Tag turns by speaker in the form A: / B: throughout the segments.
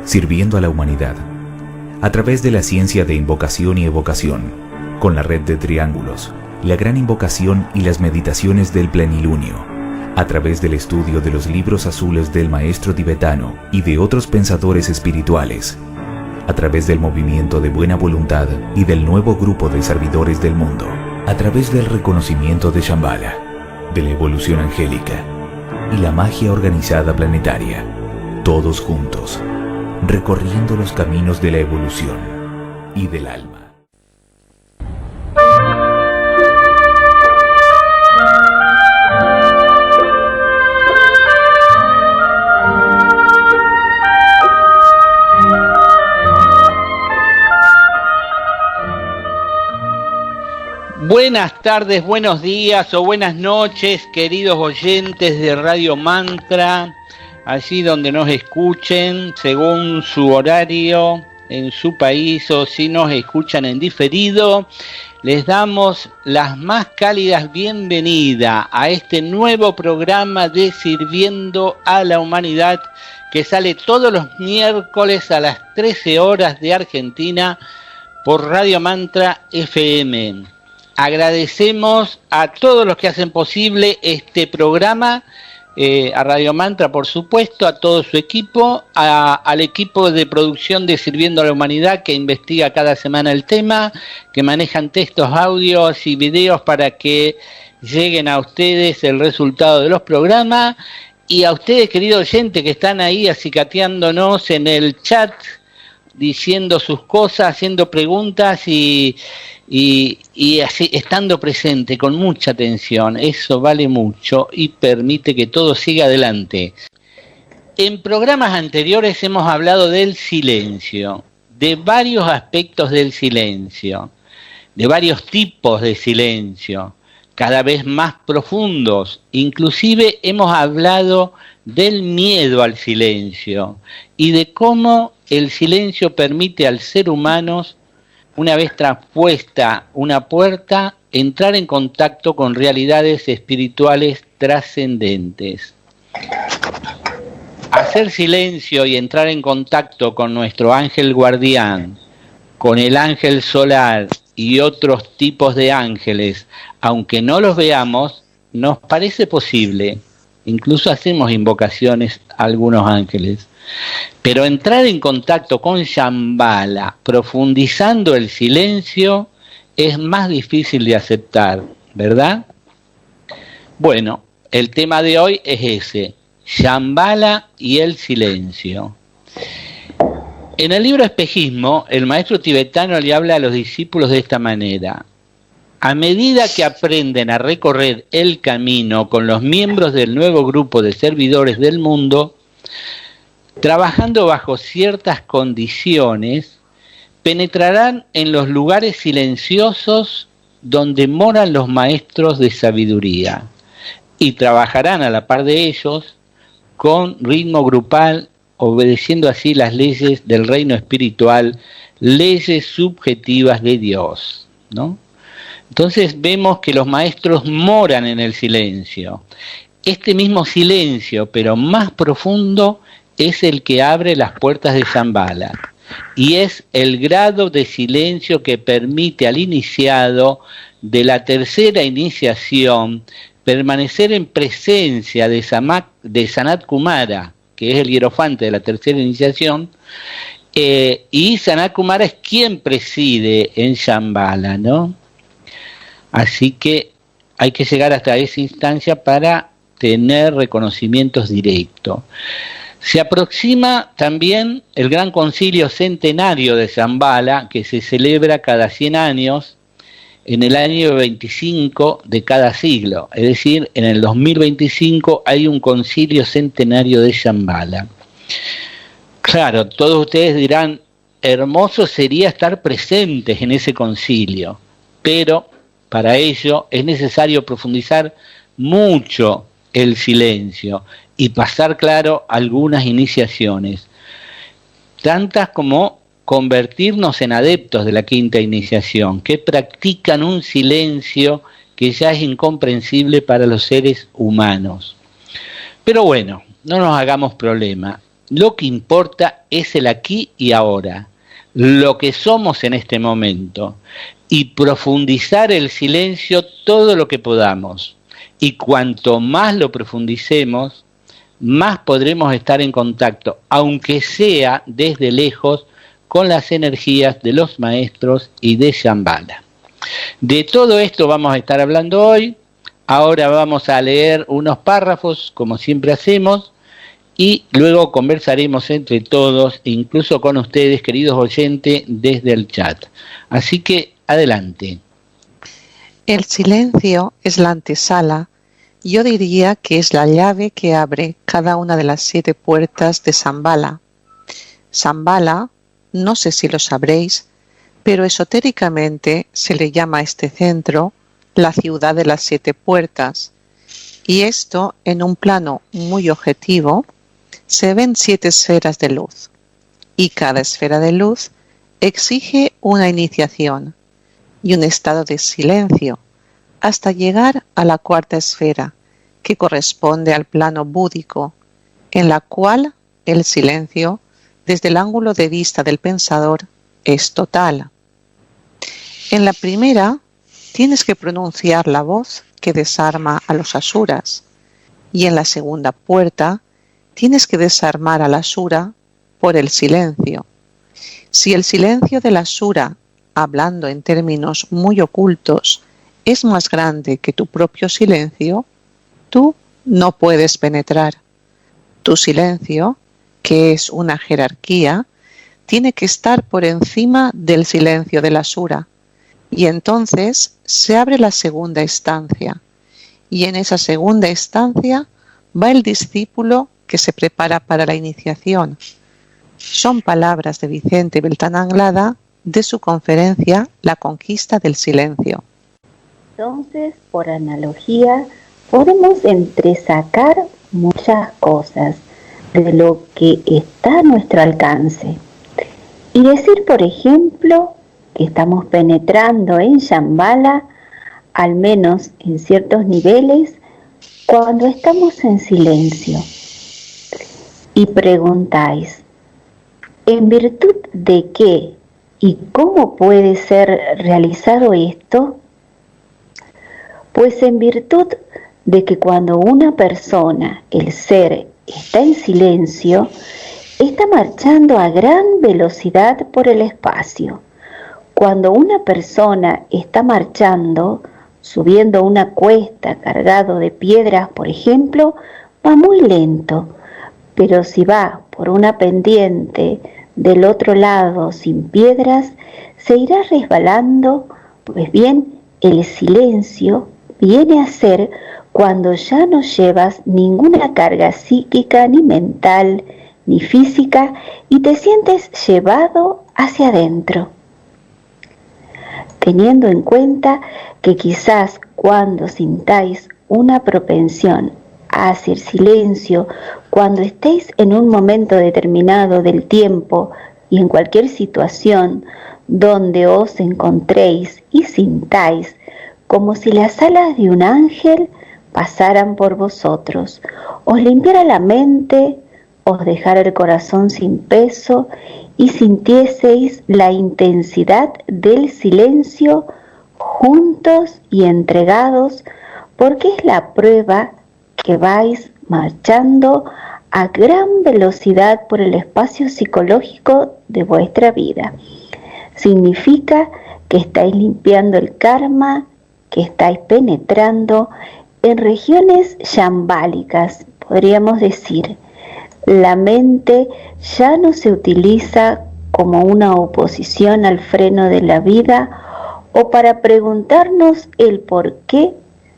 A: sirviendo a la humanidad, a través de la ciencia de invocación y evocación, con la red de triángulos, la gran invocación y las meditaciones del plenilunio, a través del estudio de los libros azules del maestro tibetano y de otros pensadores espirituales, a través del movimiento de buena voluntad y del nuevo grupo de servidores del mundo, a través del reconocimiento de Shambhala, de la evolución angélica y la magia organizada planetaria, todos juntos, recorriendo los caminos de la evolución y del alma.
B: Buenas tardes, buenos días o buenas noches, queridos oyentes de Radio Mantra, allí donde nos escuchen según su horario en su país o si nos escuchan en diferido. Les damos las más cálidas bienvenidas a este nuevo programa de Sirviendo a la Humanidad que sale todos los miércoles a las 13 horas de Argentina por Radio Mantra FM. Agradecemos a todos los que hacen posible este programa, a Radio Mantra por supuesto, a todo su equipo, al equipo de producción de Sirviendo a la Humanidad que investiga cada semana el tema, que manejan textos, audios y videos para que lleguen a ustedes el resultado de los programas, y a ustedes, queridos oyentes, que están ahí acicateándonos en el chat, diciendo sus cosas, haciendo preguntas y así estando presente con mucha atención. Eso vale mucho y permite que todo siga adelante. En programas anteriores hemos hablado del silencio, de varios aspectos del silencio, de varios tipos de silencio, cada vez más profundos. Inclusive hemos hablado del miedo al silencio y de cómo el silencio permite al ser humano, una vez traspuesta una puerta, entrar en contacto con realidades espirituales trascendentes. Hacer silencio y entrar en contacto con nuestro ángel guardián, con el ángel solar y otros tipos de ángeles, aunque no los veamos, nos parece posible. Incluso hacemos invocaciones a algunos ángeles. Pero entrar en contacto con Shambhala, profundizando el silencio, es más difícil de aceptar, ¿verdad? Bueno, el tema de hoy es ese, Shambhala y el silencio. En el libro Espejismo, el maestro tibetano le habla a los discípulos de esta manera: a medida que aprenden a recorrer el camino con los miembros del nuevo grupo de servidores del mundo, trabajando bajo ciertas condiciones, penetrarán en los lugares silenciosos donde moran los maestros de sabiduría y trabajarán a la par de ellos con ritmo grupal, obedeciendo así las leyes del reino espiritual, leyes subjetivas de Dios, ¿no? Entonces vemos que los maestros moran en el silencio. Este mismo silencio, pero más profundo, es el que abre las puertas de Shambhala, y es el grado de silencio que permite al iniciado de la tercera iniciación permanecer en presencia de Sanat Kumara, que es el hierofante de la tercera iniciación, y Sanat Kumara es quien preside en Shambhala, ¿no? Así que hay que llegar hasta esa instancia para tener reconocimientos directos. Se aproxima también el Gran Concilio Centenario de Shambhala, que se celebra cada 100 años, en el año 25 de cada siglo. Es decir, en el 2025 hay un concilio centenario de Shambhala. Claro, todos ustedes dirán, hermoso sería estar presentes en ese concilio, pero para ello es necesario profundizar mucho el silencio y pasar claro algunas iniciaciones, tantas como convertirnos en adeptos de la quinta iniciación, que practican un silencio que ya es incomprensible para los seres humanos. Pero bueno, no nos hagamos problema. Lo que importa es el aquí y ahora, lo que somos en este momento, y profundizar el silencio todo lo que podamos. Y cuanto más lo profundicemos, más podremos estar en contacto, aunque sea desde lejos, con las energías de los maestros y de Shambhala. De todo esto vamos a estar hablando hoy. Ahora vamos a leer unos párrafos, como siempre hacemos, y luego conversaremos entre todos, incluso con ustedes, queridos oyentes, desde el chat. Así que, adelante.
C: El silencio es la antesala, yo diría que es la llave que abre cada una de las 7 puertas de Shambhala. Shambhala, no sé si lo sabréis, pero esotéricamente se le llama a este centro la ciudad de las 7 puertas, y esto en un plano muy objetivo se ven 7 esferas de luz, y cada esfera de luz exige una iniciación y un estado de silencio hasta llegar a la 4ª esfera, que corresponde al plano búdico, en la cual el silencio, desde el ángulo de vista del pensador, es total. En la primera, tienes que pronunciar la voz que desarma a los asuras, y en la segunda puerta, tienes que desarmar al asura por el silencio. Si el silencio del asura, hablando en términos muy ocultos, es más grande que tu propio silencio, tú no puedes penetrar. Tu silencio, que es una jerarquía, tiene que estar por encima del silencio del asura, y entonces se abre la segunda estancia, y en esa segunda estancia va el discípulo que se prepara para la iniciación. Son palabras de Vicente Beltrán Anglada de su conferencia La conquista del silencio.
D: Entonces, por analogía, podemos entresacar muchas cosas de lo que está a nuestro alcance. Y decir, por ejemplo, que estamos penetrando en Shambhala, al menos en ciertos niveles, cuando estamos en silencio. Y preguntáis, ¿en virtud de qué y cómo puede ser realizado esto? Pues en virtud de que cuando una persona, el ser, está en silencio, está marchando a gran velocidad por el espacio. Cuando una persona está marchando, subiendo una cuesta cargado de piedras, por ejemplo, va muy lento, pero si va por una pendiente del otro lado sin piedras, se irá resbalando. Pues bien, el silencio viene a ser cuando ya no llevas ninguna carga psíquica, ni mental, ni física, y te sientes llevado hacia adentro. Teniendo en cuenta que quizás cuando sintáis una propensión a hacer silencio, cuando estéis en un momento determinado del tiempo y en cualquier situación donde os encontréis y sintáis como si las alas de un ángel pasaran por vosotros, os limpiara la mente, os dejara el corazón sin peso y sintieseis la intensidad del silencio juntos y entregados, porque es la prueba que vais marchando a gran velocidad por el espacio psicológico de vuestra vida. Significa que estáis limpiando el karma, que estáis penetrando en regiones shambhálicas, podríamos decir. La mente ya no se utiliza como una oposición al freno de la vida o para preguntarnos el porqué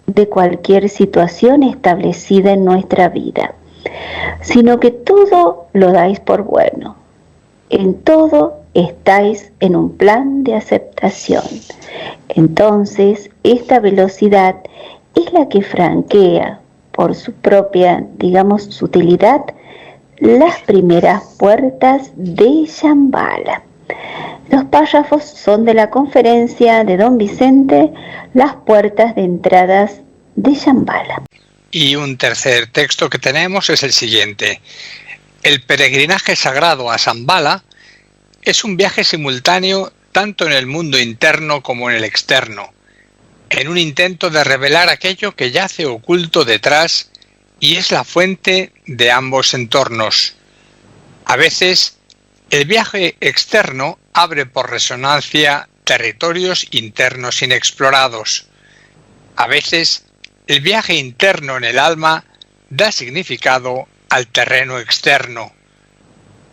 D: de cualquier situación establecida en nuestra vida, sino que todo lo dais por bueno. En todo estáis en un plan de aceptación. Entonces, esta velocidad es la que franquea por su propia, sutilidad, las primeras puertas de Shambhala. Los párrafos son de la conferencia de Don Vicente, las puertas de entradas de Shambhala.
E: Y un tercer texto que tenemos es el siguiente. El peregrinaje sagrado a Shambhala es un viaje simultáneo tanto en el mundo interno como en el externo, en un intento de revelar aquello que yace oculto detrás y es la fuente de ambos entornos. A veces, el viaje externo abre por resonancia territorios internos inexplorados. A veces, el viaje interno en el alma da significado al terreno externo.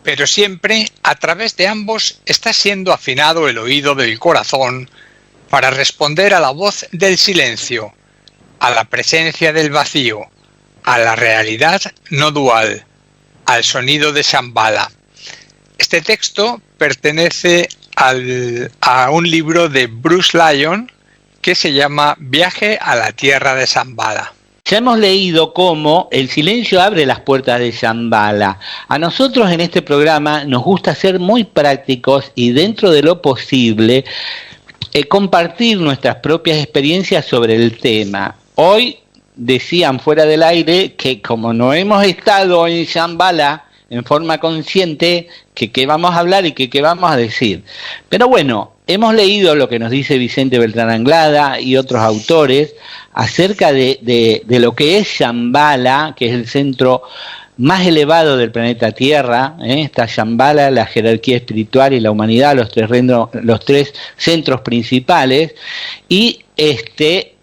E: Pero siempre, a través de ambos, está siendo afinado el oído del corazón para responder a la voz del silencio, a la presencia del vacío, a la realidad no dual, al sonido de Shambhala. Este texto pertenece a un libro de Bruce Lyon que se llama Viaje a la tierra de Shambhala.
B: Ya hemos leído cómo el silencio abre las puertas de Shambhala. A nosotros en este programa nos gusta ser muy prácticos y dentro de lo posible compartir nuestras propias experiencias sobre el tema. Hoy decían fuera del aire que como no hemos estado en Shambhala en forma consciente, que qué vamos a hablar y que qué vamos a decir. Pero bueno, hemos leído lo que nos dice Vicente Beltrán Anglada y otros autores acerca de lo que es Shambhala, que es el centro más elevado del planeta Tierra. Está Shambhala, la jerarquía espiritual y la humanidad, los tres centros principales. Y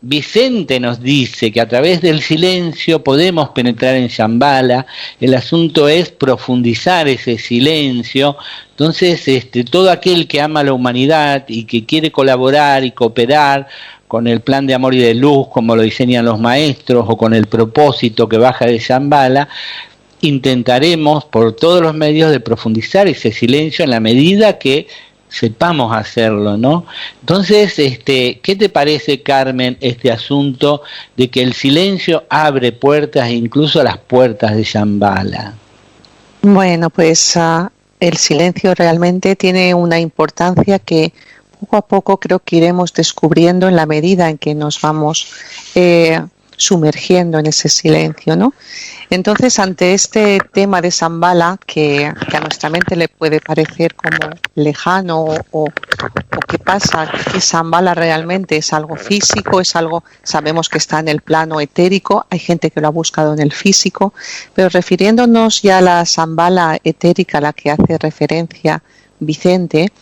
B: Vicente nos dice que a través del silencio podemos penetrar en Shambhala. El asunto es profundizar ese silencio. Entonces, todo aquel que ama a la humanidad y que quiere colaborar y cooperar con el plan de amor y de luz, como lo diseñan los maestros, o con el propósito que baja de Shambhala, intentaremos por todos los medios de profundizar ese silencio en la medida que sepamos hacerlo, ¿no? Entonces, ¿qué te parece, Carmen, este asunto de que el silencio abre puertas, incluso las puertas de Shambhala?
C: Bueno, pues el silencio realmente tiene una importancia que poco a poco creo que iremos descubriendo en la medida en que nos vamos sumergiendo en ese silencio, ¿no? Entonces, ante este tema de Shambhala, que a nuestra mente le puede parecer como lejano o qué pasa, que Shambhala realmente es algo físico, es algo, sabemos que está en el plano etérico, hay gente que lo ha buscado en el físico, pero refiriéndonos ya a la Shambhala etérica a la que hace referencia Vicente,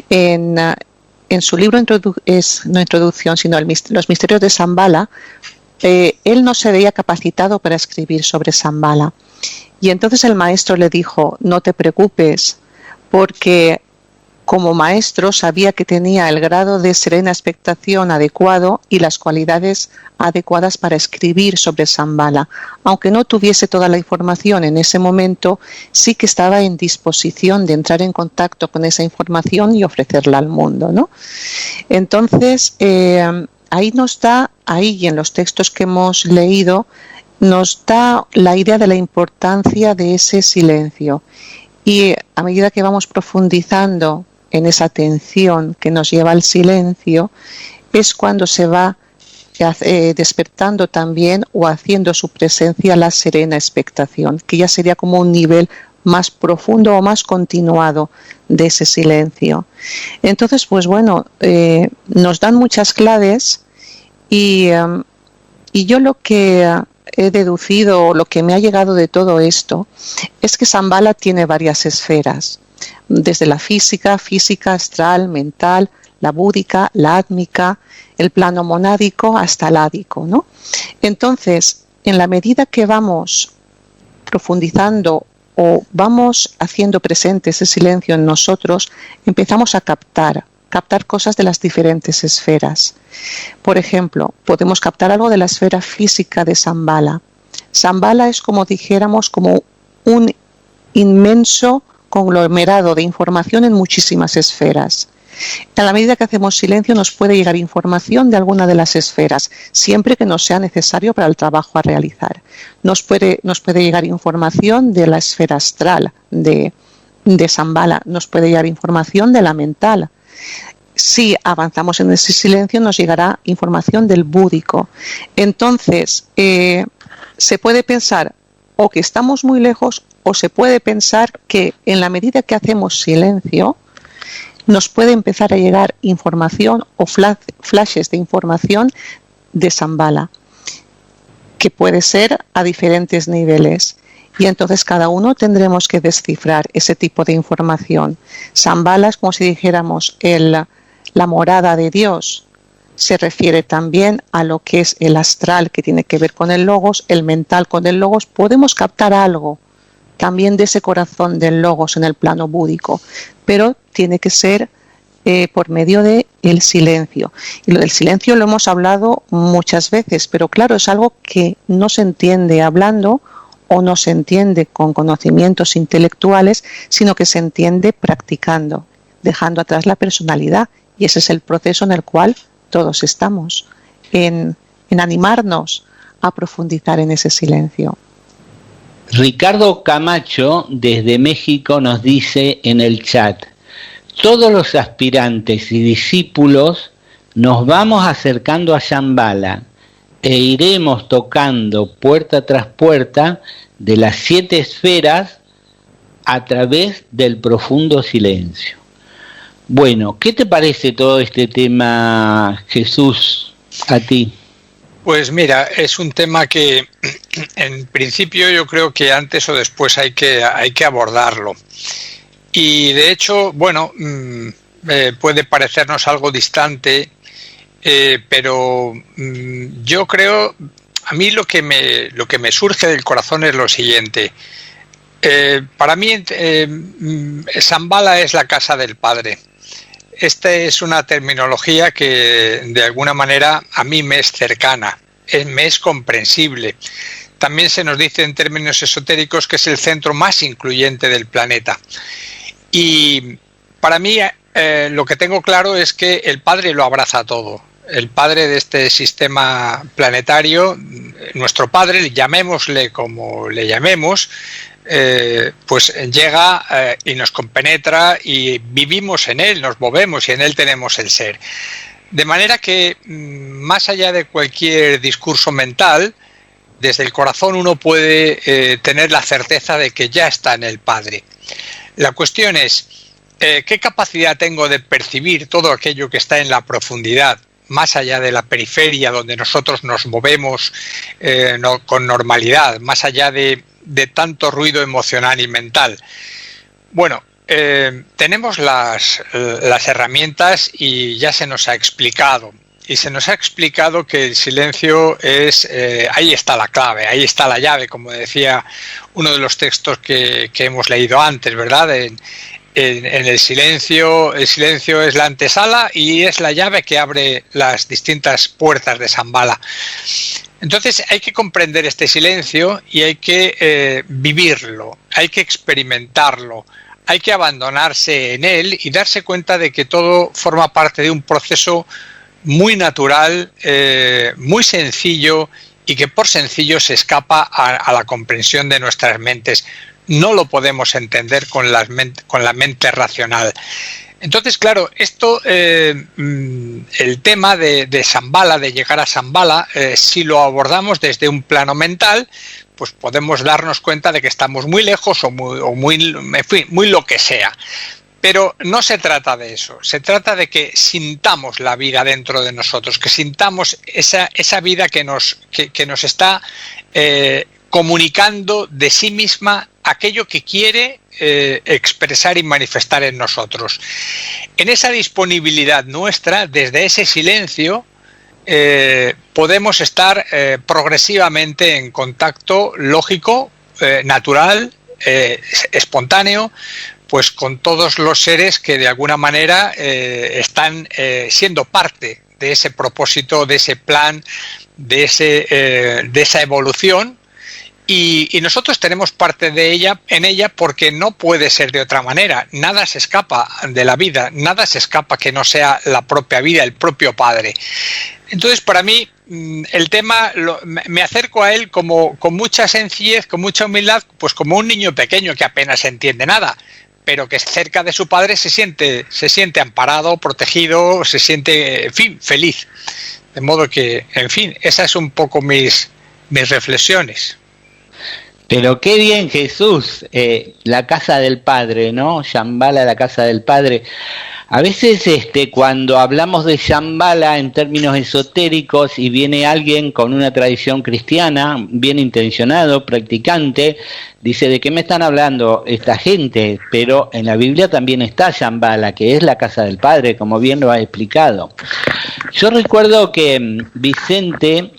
C: en su libro no introducción, sino Los misterios de Shambhala, él no se veía capacitado para escribir sobre Shambhala. Y entonces el maestro le dijo, no te preocupes, porque como maestro sabía que tenía el grado de serena expectación adecuado y las cualidades adecuadas para escribir sobre Shambhala. Aunque no tuviese toda la información en ese momento, sí que estaba en disposición de entrar en contacto con esa información y ofrecerla al mundo, ¿no? Entonces, ahí y en los textos que hemos leído, nos da la idea de la importancia de ese silencio. Y a medida que vamos profundizando en esa atención que nos lleva al silencio, es cuando se va despertando también o haciendo su presencia la serena expectación, que ya sería como un nivel más profundo o más continuado de ese silencio. Entonces, pues bueno, nos dan muchas claves y yo lo que he deducido, lo que me ha llegado de todo esto, es que Shambhala tiene varias esferas, desde la física astral, mental, la búdica, la átmica, el plano monádico hasta el ádico, ¿no? Entonces, en la medida que vamos profundizando o vamos haciendo presente ese silencio en nosotros, empezamos a captar cosas de las diferentes esferas. Por ejemplo, podemos captar algo de la esfera física de Shambhala. Shambhala es, como dijéramos, como un inmenso conglomerado de información en muchísimas esferas. A la medida que hacemos silencio nos puede llegar información de alguna de las esferas, siempre que no sea necesario para el trabajo a realizar. Nos puede llegar información de la esfera astral de Shambhala, nos puede llegar información de la mental. Si avanzamos en ese silencio nos llegará información del búdico. Entonces, se puede pensar o que estamos muy lejos o se puede pensar que en la medida que hacemos silencio, nos puede empezar a llegar información o flashes de información de Shambhala, que puede ser a diferentes niveles. Y entonces cada uno tendremos que descifrar ese tipo de información. Shambhala es como si dijéramos la morada de Dios. Se refiere también a lo que es el astral, que tiene que ver con el logos, el mental con el logos. Podemos captar algo también de ese corazón del logos en el plano búdico, pero tiene que ser por medio del silencio. Y lo del silencio lo hemos hablado muchas veces, pero claro, es algo que no se entiende hablando o no se entiende con conocimientos intelectuales, sino que se entiende practicando, dejando atrás la personalidad. Y ese es el proceso en el cual todos estamos, en animarnos a profundizar en ese silencio.
B: Ricardo Camacho desde México nos dice en el chat: todos los aspirantes y discípulos nos vamos acercando a Shambhala e iremos tocando puerta tras puerta de las 7 esferas a través del profundo silencio. Bueno, ¿qué te parece todo este tema, Jesús, a ti?
E: Pues mira, es un tema que en principio yo creo que antes o después hay que abordarlo. Y de hecho, bueno, puede parecernos algo distante, pero yo creo, a mí lo que me surge del corazón es lo siguiente. Para mí, Shambhala es la casa del Padre. Esta es una terminología que de alguna manera a mí me es cercana, me es comprensible. También se nos dice en términos esotéricos que es el centro más incluyente del planeta. Y para mí lo que tengo claro es que el Padre lo abraza todo. El Padre de este sistema planetario, nuestro Padre, llamémosle como le llamemos, pues llega y nos compenetra y vivimos en él, nos movemos y en él tenemos el ser. De manera que más allá de cualquier discurso mental, desde el corazón uno puede tener la certeza de que ya está en el Padre. La cuestión es, ¿qué capacidad tengo de percibir todo aquello que está en la profundidad, más allá de la periferia donde nosotros nos movemos con normalidad, más allá de tanto ruido emocional y mental? Bueno, tenemos las herramientas y ya se nos ha explicado. Y se nos ha explicado que el silencio es, ahí está la clave, ahí está la llave, como decía uno de los textos que hemos leído antes, ¿verdad? En el silencio es la antesala y es la llave que abre las distintas puertas de Shambhala. Entonces hay que comprender este silencio y hay que vivirlo, hay que experimentarlo, hay que abandonarse en él y darse cuenta de que todo forma parte de un proceso muy natural, muy sencillo y que por sencillo se escapa a la comprensión de nuestras mentes. No lo podemos entender con la mente racional. Entonces, claro, esto, el tema de Shambhala, de llegar a Shambhala, si lo abordamos desde un plano mental, pues podemos darnos cuenta de que estamos muy lejos o muy lo que sea. Pero no se trata de eso, se trata de que sintamos la vida dentro de nosotros, que sintamos esa vida que nos está comunicando de sí misma aquello que quiere expresar y manifestar en nosotros. En esa disponibilidad nuestra, desde ese silencio, podemos estar progresivamente en contacto lógico, natural, espontáneo, pues con todos los seres que de alguna manera están siendo parte de ese propósito, de ese plan, de esa evolución. Y nosotros tenemos parte en ella porque no puede ser de otra manera. Nada se escapa de la vida, nada se escapa que no sea la propia vida, el propio Padre. Entonces, para mí, el tema, me acerco a él con mucha sencillez, con mucha humildad, pues como un niño pequeño que apenas entiende nada, pero que cerca de su padre se siente amparado, protegido, se siente, en fin, feliz. De modo que, en fin, esas son un poco mis reflexiones.
B: Pero qué bien, Jesús, la casa del Padre, ¿no? Shambhala, la casa del Padre. A veces cuando hablamos de Shambhala en términos esotéricos y viene alguien con una tradición cristiana, bien intencionado, practicante, dice, ¿de qué me están hablando esta gente? Pero en la Biblia también está Shambhala, que es la casa del Padre, como bien lo ha explicado. Yo recuerdo que Vicente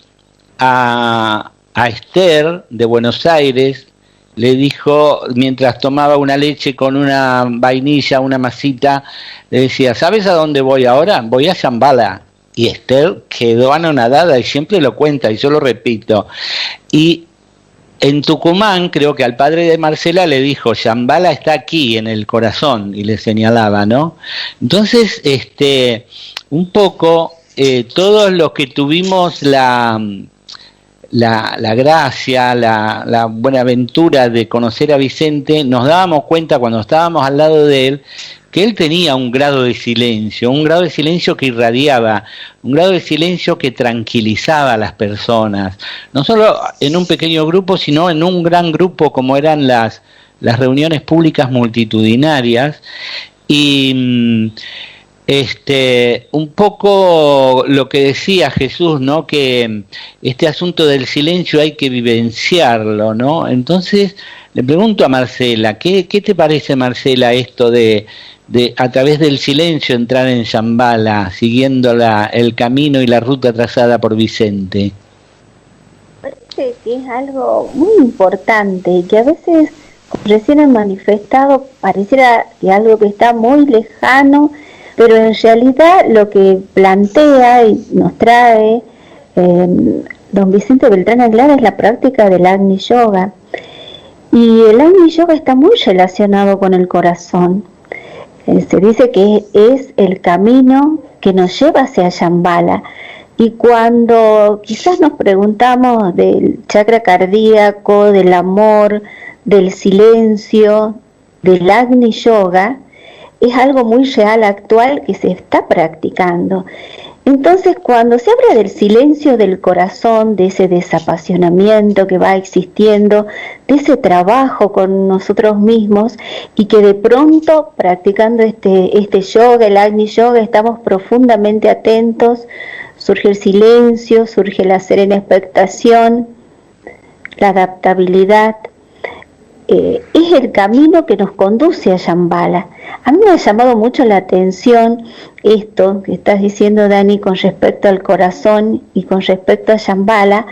B: a Esther de Buenos Aires le dijo, mientras tomaba una leche con una vainilla, una masita, le decía, ¿sabes a dónde voy ahora? Voy a Shambhala. Y Esther quedó anonadada y siempre lo cuenta, y yo lo repito. Y en Tucumán, creo que al padre de Marcela le dijo, Shambhala está aquí, en el corazón, y le señalaba, ¿no? Entonces, un poco, todos los que tuvimos la gracia, la buena aventura de conocer a Vicente, nos dábamos cuenta cuando estábamos al lado de él que él tenía un grado de silencio que irradiaba, un grado de silencio que tranquilizaba a las personas, no solo en un pequeño grupo, sino en un gran grupo como eran las reuniones públicas multitudinarias. Y un poco lo que decía Jesús, ¿no? Que este asunto del silencio hay que vivenciarlo, ¿no? Entonces le pregunto a Marcela, ¿qué te parece, Marcela, esto de a través del silencio entrar en Shambhala, siguiendo el camino y la ruta trazada por Vicente?
D: Parece que es algo muy importante y que a veces, como recién han manifestado, pareciera que algo que está muy lejano, pero en realidad lo que plantea y nos trae don Vicente Beltrán Aguilar es la práctica del Agni Yoga. Y el Agni Yoga está muy relacionado con el corazón. Se dice que es el camino que nos lleva hacia Shambhala. Y cuando quizás nos preguntamos del chakra cardíaco, del amor, del silencio, del Agni Yoga, es algo muy real, actual, que se está practicando. Entonces, cuando se habla del silencio del corazón, de ese desapasionamiento que va existiendo, de ese trabajo con nosotros mismos, y que de pronto, practicando este yoga, el Agni Yoga, estamos profundamente atentos, surge el silencio, surge la serena expectación, la adaptabilidad, es el camino que nos conduce a Shambhala. A mí me ha llamado mucho la atención esto que estás diciendo, Dani, con respecto al corazón y con respecto a Shambhala,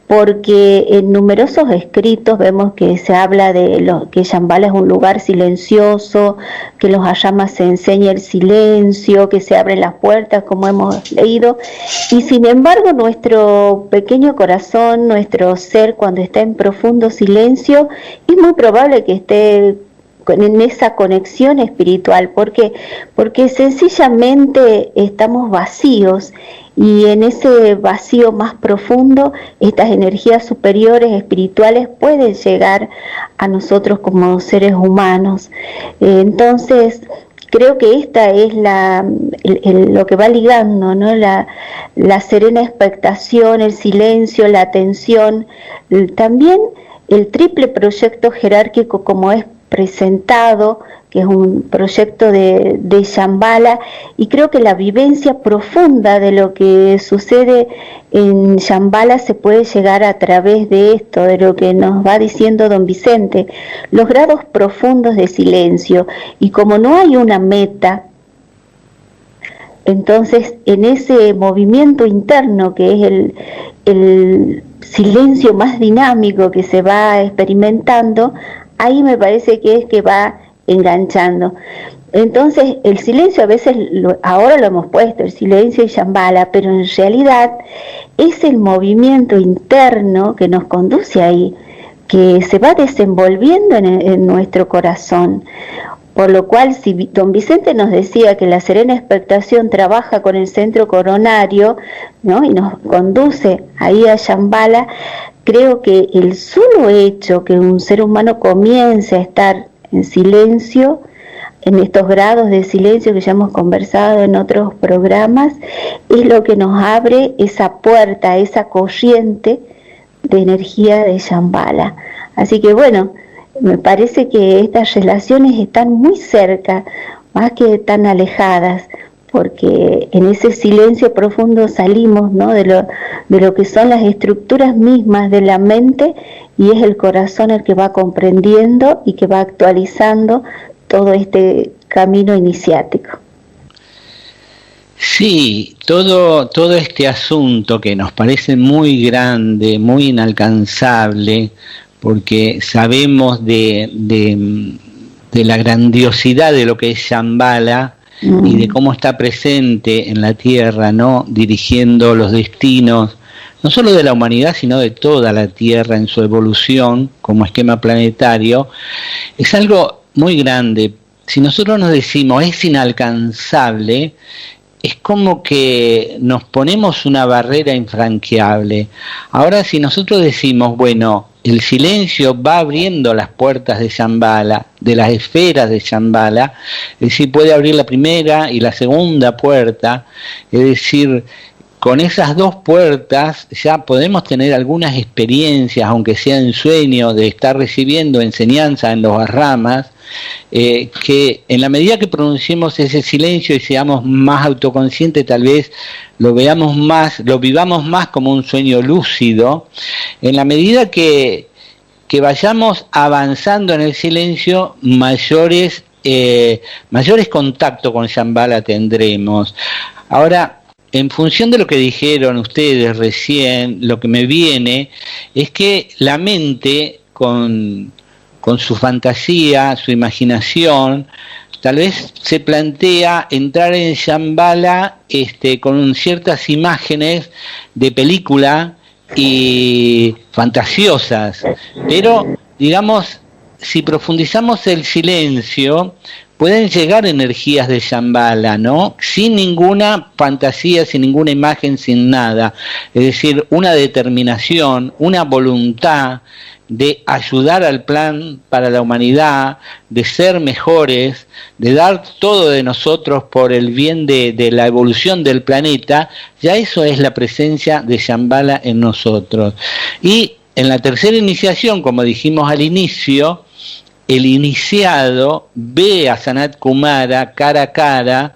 D: porque en numerosos escritos vemos que se habla de que Shambhala es un lugar silencioso, que los ayamas se enseña el silencio, que se abren las puertas, como hemos leído, y sin embargo nuestro pequeño corazón, nuestro ser, cuando está en profundo silencio, es muy probable que esté en esa conexión espiritual. ¿Por qué? Porque sencillamente estamos vacíos, y en ese vacío más profundo estas energías superiores espirituales pueden llegar a nosotros como seres humanos. Entonces creo que esta es lo que va ligando, ¿no? La serena expectación, el silencio, la atención, también el triple proyecto jerárquico como es presentado, que es un proyecto de Shambhala, y creo que la vivencia profunda de lo que sucede en Shambhala se puede llegar a través de esto, de lo que nos va diciendo don Vicente, los grados profundos de silencio. Y como no hay una meta, entonces en ese movimiento interno, que es el silencio más dinámico que se va experimentando, ahí me parece que es que va enganchando. Entonces el silencio a veces, ahora lo hemos puesto, el silencio y Shambhala, pero en realidad es el movimiento interno que nos conduce ahí, que se va desenvolviendo en nuestro corazón. Por lo cual, si don Vicente nos decía que la serena expectación trabaja con el centro coronario, ¿no? Y nos conduce ahí a Shambhala, creo que el solo hecho que un ser humano comience a estar en silencio, en estos grados de silencio que ya hemos conversado en otros programas, es lo que nos abre esa puerta, esa corriente de energía de Shambhala. Así que bueno, me parece que estas relaciones están muy cerca, más que tan alejadas, porque en ese silencio profundo salimos, ¿no?, de lo que son las estructuras mismas de la mente, y es el corazón el que va comprendiendo y que va actualizando todo este camino iniciático.
B: Sí, todo este asunto que nos parece muy grande, muy inalcanzable, porque sabemos de la grandiosidad de lo que es Shambhala y de cómo está presente en la Tierra, ¿no?, dirigiendo los destinos, no solo de la humanidad, sino de toda la Tierra en su evolución como esquema planetario. Es algo muy grande. Si nosotros nos decimos es inalcanzable, es como que nos ponemos una barrera infranqueable. Ahora, si nosotros decimos, bueno, el silencio va abriendo las puertas de Shambhala, de las esferas de Shambhala, es decir, puede abrir la primera y la segunda puerta, es decir, con esas dos puertas ya podemos tener algunas experiencias, aunque sea en sueño, de estar recibiendo enseñanza en los ramas, que en la medida que pronunciemos ese silencio y seamos más autoconscientes, tal vez lo veamos más, lo vivamos más como un sueño lúcido. En la medida que vayamos avanzando en el silencio, mayores contactos con Shambhala tendremos. Ahora, en función de lo que dijeron ustedes recién, lo que me viene es que la mente, con su fantasía, su imaginación, tal vez se plantea entrar en Shambhala con ciertas imágenes de película y fantasiosas, pero digamos, si profundizamos el silencio, pueden llegar energías de Shambhala, ¿no?, sin ninguna fantasía, sin ninguna imagen, sin nada. Es decir, una determinación, una voluntad de ayudar al plan para la humanidad, de ser mejores, de dar todo de nosotros por el bien de la evolución del planeta. Ya eso es la presencia de Shambhala en nosotros. Y en la tercera iniciación, como dijimos al inicio, el iniciado ve a Sanat Kumara cara a cara,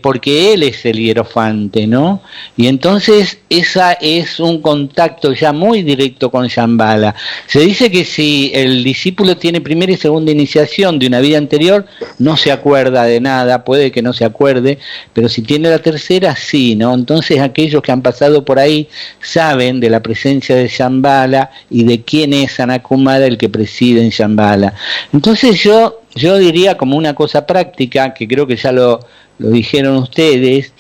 B: porque él es el hierofante, ¿no? Y entonces esa es un contacto ya muy directo con Shambhala. Se dice que si el discípulo tiene primera y segunda iniciación de una vida anterior, no se acuerda de nada, puede que no se acuerde, pero si tiene la tercera, sí, ¿no? Entonces aquellos que han pasado por ahí saben de la presencia de Shambhala y de quién es Sanat Kumara, el que preside en Shambhala. Entonces yo diría, como una cosa práctica, que creo que ya lo dijeron ustedes,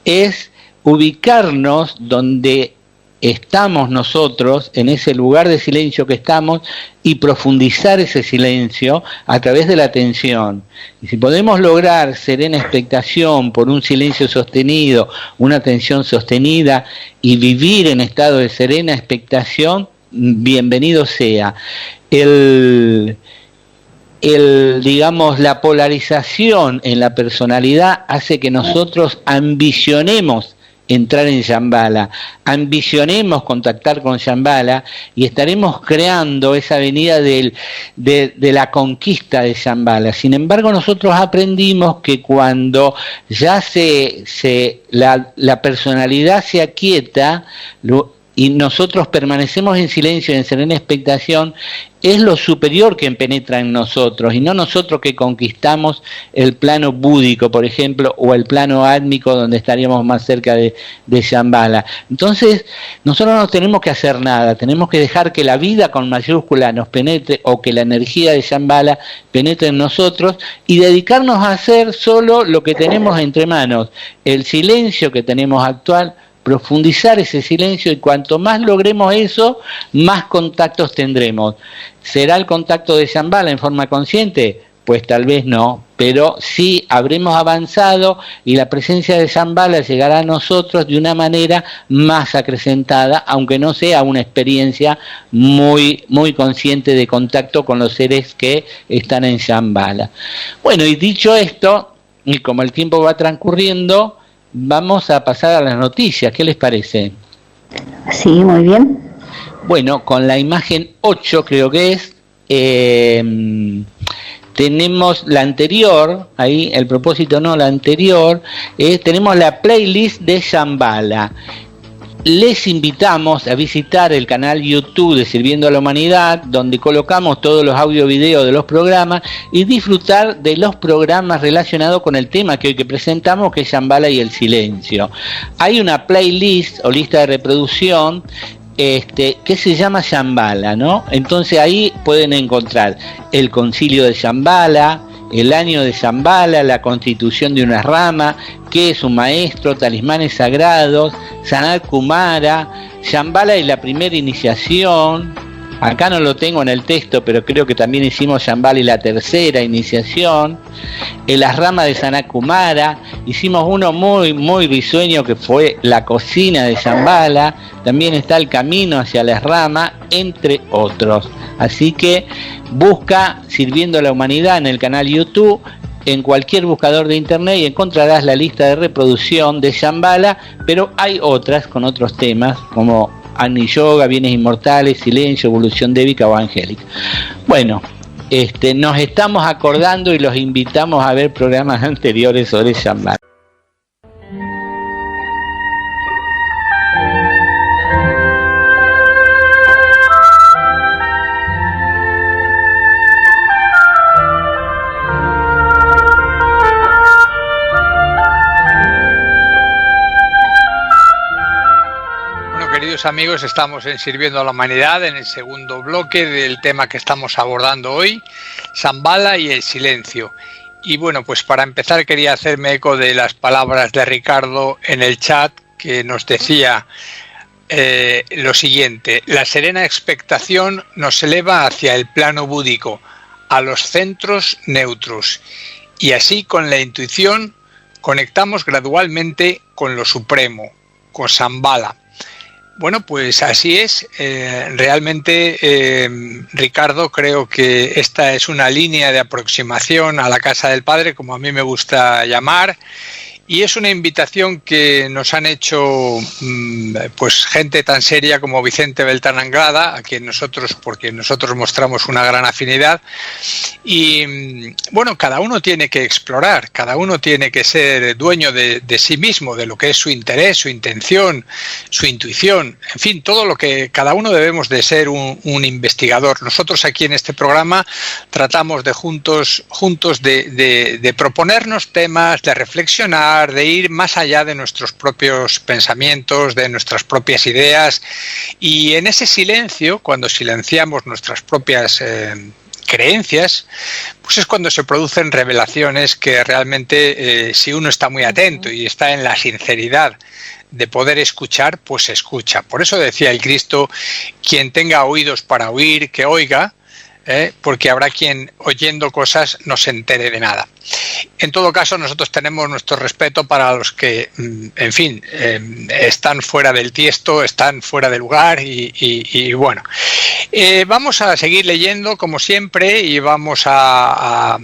B: es ubicarnos donde estamos nosotros, en ese lugar de silencio que estamos, y profundizar ese silencio a través de la atención. Y si podemos lograr serena expectación por un silencio sostenido, una atención sostenida, y vivir en estado de serena expectación, bienvenido sea. Digamos, la polarización en la personalidad hace que nosotros ambicionemos entrar en Shambhala, ambicionemos contactar con Shambhala, y estaremos creando esa avenida de la conquista de Shambhala. Sin embargo, nosotros aprendimos que cuando ya la personalidad se aquieta, y nosotros permanecemos en silencio y en serena expectación, es lo superior que penetra en nosotros, y no nosotros que conquistamos el plano búdico, por ejemplo, o el plano átmico, donde estaríamos más cerca de Shambhala. Entonces, nosotros no tenemos que hacer nada, tenemos que dejar que la vida con mayúscula nos penetre, o que la energía de Shambhala penetre en nosotros, y dedicarnos a hacer solo lo que tenemos entre manos, el silencio que tenemos actual, profundizar ese silencio, y cuanto más logremos eso, más contactos tendremos. ¿Será el contacto de Shambhala en forma consciente? Pues tal vez no, pero sí habremos avanzado y la presencia de Shambhala llegará a nosotros de una manera más acrecentada, aunque no sea una experiencia muy, muy consciente de contacto con los seres que están en Shambhala. Bueno, y dicho esto, y como el tiempo va transcurriendo, vamos a pasar a las noticias. ¿Qué les parece?
D: Sí, muy bien.
B: Bueno, con la imagen 8 creo que es, tenemos la anterior, ahí el propósito no, la anterior, tenemos la playlist de Shambhala. Les invitamos a visitar el canal YouTube de Sirviendo a la Humanidad, donde colocamos todos los audio videos de los programas y disfrutar de los programas relacionados con el tema que hoy que presentamos, que es Shambhala y el silencio. Hay una playlist o lista de reproducción que se llama Shambhala, ¿no? Entonces ahí pueden encontrar el concilio de Shambhala, el año de Shambhala, la constitución de una rama, qué es un maestro, talismanes sagrados, Sanat Kumara, Shambhala y la primera iniciación. Acá no lo tengo en el texto, pero creo que también hicimos Shambhala y la tercera iniciación. En las ramas de Sanat Kumara, hicimos uno muy, muy risueño que fue la cocina de Shambhala. También está el camino hacia las ramas, entre otros. Así que busca Sirviendo a la Humanidad en el canal YouTube, en cualquier buscador de internet, y encontrarás la lista de reproducción de Shambhala, pero hay otras con otros temas como Agni Yoga, Bienes Inmortales, Silencio, Evolución Débica o Angélica. Bueno, nos estamos acordando y los invitamos a ver programas anteriores sobre Shambhala.
E: Amigos, estamos en Sirviendo a la Humanidad, en el segundo bloque del tema que estamos abordando hoy, Shambhala y el silencio. Y bueno, pues para empezar quería hacerme eco de las palabras de Ricardo en el chat, que nos decía lo siguiente: la serena expectación nos eleva hacia el plano búdico, a los centros neutros, y así con la intuición conectamos gradualmente con lo supremo, con Shambhala. Bueno, pues así es. Realmente, Ricardo, creo que esta es una línea de aproximación a la casa del Padre, como a mí me gusta llamar, y es una invitación que nos han hecho pues gente tan seria como Vicente Beltrán Anglada, a quien porque nosotros mostramos una gran afinidad. Y bueno, cada uno tiene que explorar, cada uno tiene que ser dueño de sí mismo, de lo que es su interés, su intención, su intuición, en fin, todo lo que cada uno debemos de ser un investigador. Nosotros aquí en este programa tratamos de juntos de proponernos temas, de reflexionar, de ir más allá de nuestros propios pensamientos, de nuestras propias ideas, y en ese silencio, cuando silenciamos nuestras propias creencias, pues es cuando se producen revelaciones que realmente si uno está muy atento y está en la sinceridad de poder escuchar, pues escucha. Por eso decía el Cristo: quien tenga oídos para oír, que oiga, porque habrá quien oyendo cosas no se entere de nada. En todo caso, nosotros tenemos nuestro respeto para los que, en fin, están fuera del tiesto, están fuera de lugar y bueno. Vamos a seguir leyendo como siempre y vamos a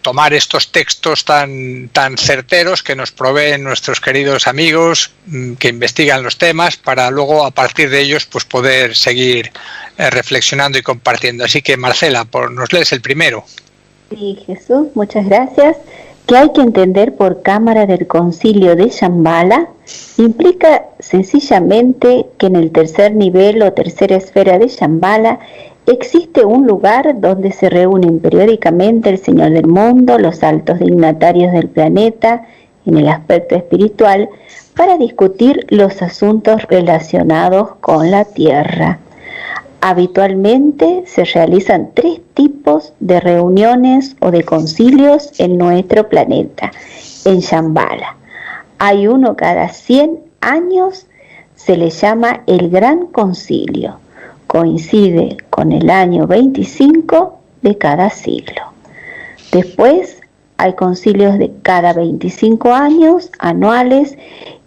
E: tomar estos textos tan certeros que nos proveen nuestros queridos amigos que investigan los temas, para luego a partir de ellos pues poder seguir reflexionando y compartiendo. Así que Marcela, nos lees el primero.
D: Sí, Jesús, muchas gracias. Que hay que entender por cámara del concilio de Shambhala implica sencillamente que en el tercer nivel o tercera esfera de Shambhala existe un lugar donde se reúnen periódicamente el Señor del mundo, los altos dignatarios del planeta en el aspecto espiritual, para discutir los asuntos relacionados con la Tierra. Habitualmente se realizan 3 tipos de reuniones o de concilios en nuestro planeta, en Shambhala. Hay uno cada 100 años, se le llama el Gran Concilio. Coincide con el año 25 de cada siglo. Después hay concilios de cada 25 años, anuales,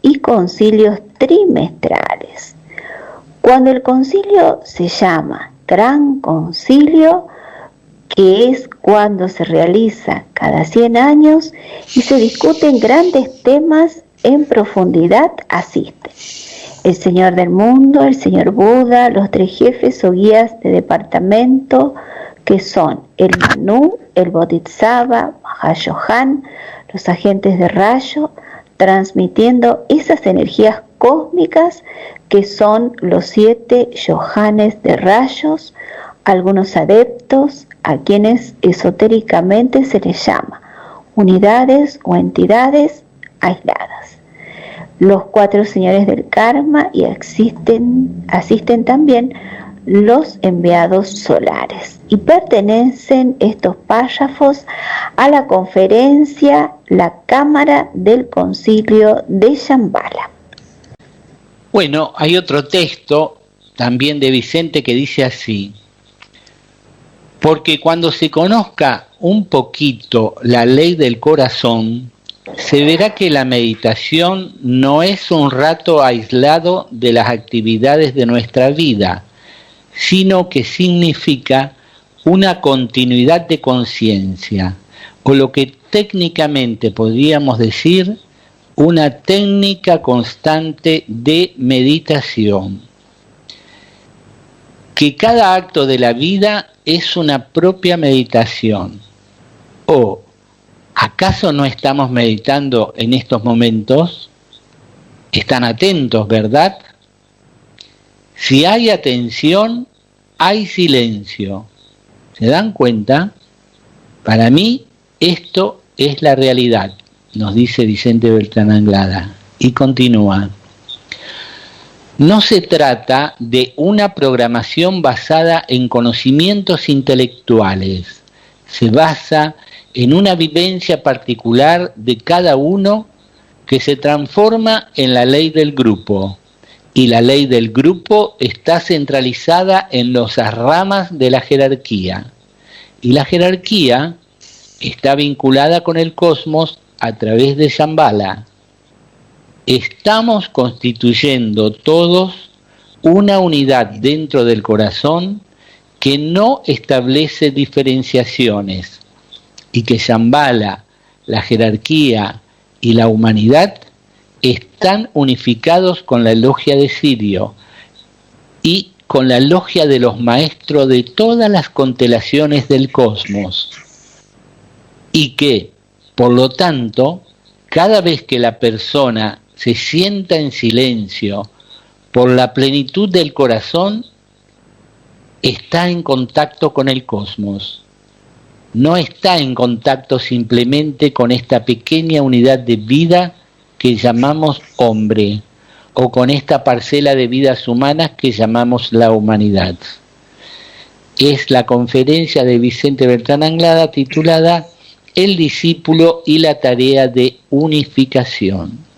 D: y concilios trimestrales. Cuando el concilio se llama Gran Concilio, que es cuando se realiza cada 100 años y se discuten grandes temas en profundidad, asisten el Señor del mundo, el Señor Buda, los 3 jefes o guías de departamento, que son el Manu, el Bodhisattva, Mahashohan, los agentes de rayo, transmitiendo esas energías cósmicas que son los 7 Yohanes de rayos, algunos adeptos a quienes esotéricamente se les llama unidades o entidades aisladas. Los 4 señores del karma y asisten también los enviados solares, y pertenecen estos párrafos a la conferencia La Cámara del Concilio de Shambhala.
B: Bueno, hay otro texto también de Vicente que dice así: porque cuando se conozca un poquito la ley del corazón, se verá que la meditación no es un rato aislado de las actividades de nuestra vida, sino que significa una continuidad de conciencia, o lo que técnicamente podríamos decir, una técnica constante de meditación. Que cada acto de la vida es una propia meditación. ¿O acaso no estamos meditando en estos momentos? Están atentos, ¿verdad? Si hay atención, hay silencio. ¿Se dan cuenta? Para mí, esto es la realidad, nos dice Vicente Beltrán Anglada. Y continúa. No se trata de una programación basada en conocimientos intelectuales. Se basa en una vivencia particular de cada uno que se transforma en la ley del grupo. Y la ley del grupo está centralizada en las ramas de la jerarquía. Y la jerarquía está vinculada con el cosmos a través de Shambhala. Estamos constituyendo todos una unidad dentro del corazón que no establece diferenciaciones, y que Shambhala, la jerarquía y la humanidad están unificados con la logia de Sirio y con la logia de los maestros de todas las constelaciones del cosmos, y que, por lo tanto, cada vez que la persona se sienta en silencio por la plenitud del corazón, está en contacto con el cosmos. No está en contacto simplemente con esta pequeña unidad de vida que llamamos hombre, o con esta parcela de vidas humanas que llamamos la humanidad. Es la conferencia de Vicente Beltrán Anglada titulada El discípulo y la tarea de unificación.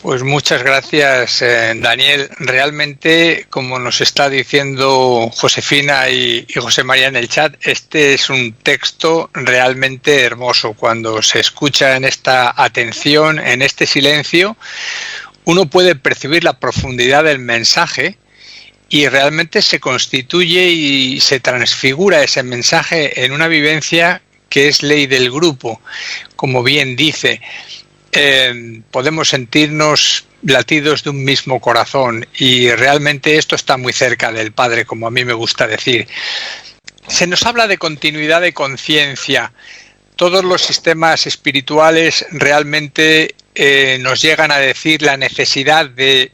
E: Pues muchas gracias, Daniel. Realmente, como nos está diciendo Josefina y José María en el chat, este es un texto realmente hermoso. Cuando se escucha en esta atención, en este silencio, uno puede percibir la profundidad del mensaje y realmente se constituye y se transfigura ese mensaje en una vivencia que es ley del grupo. Como bien dice, podemos sentirnos latidos de un mismo corazón, y realmente esto está muy cerca del Padre, como a mí me gusta decir. Se nos habla de continuidad de conciencia. Todos los sistemas espirituales realmente nos llegan a decir la necesidad de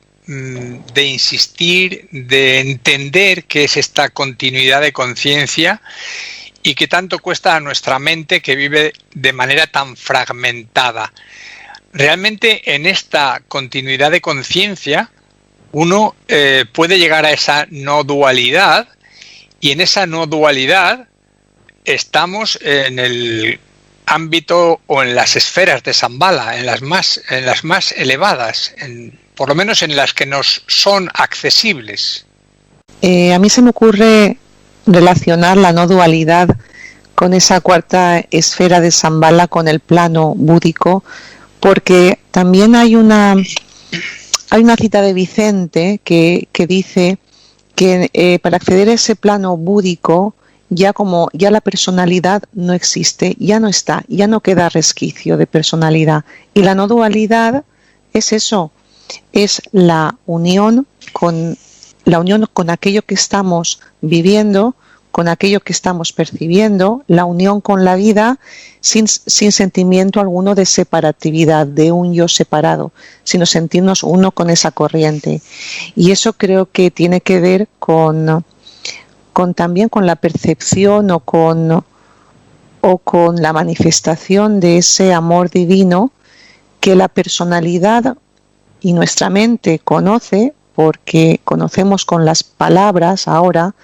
E: insistir, de entender qué es esta continuidad de conciencia, y que tanto cuesta a nuestra mente, que vive de manera tan fragmentada. Realmente en esta continuidad de conciencia uno puede llegar a esa no dualidad, y en esa no dualidad estamos en el ámbito o en las esferas de Shambhala, en las más elevadas, por lo menos en las que nos son accesibles.
C: A mí se me ocurre relacionar la no dualidad con esa cuarta esfera de Shambhala, con el plano búdico, porque también hay una cita de Vicente que dice que para acceder a ese plano búdico, ya la personalidad no existe, ya no está, ya no queda resquicio de personalidad. Y la no dualidad es eso, es la unión con aquello que estamos viviendo, con aquello que estamos percibiendo, la unión con la vida sin sentimiento alguno de separatividad, de un yo separado, sino sentirnos uno con esa corriente. Y eso creo que tiene que ver también con la percepción o con la manifestación de ese amor divino que la personalidad y nuestra mente conoce, porque conocemos con las palabras ahora,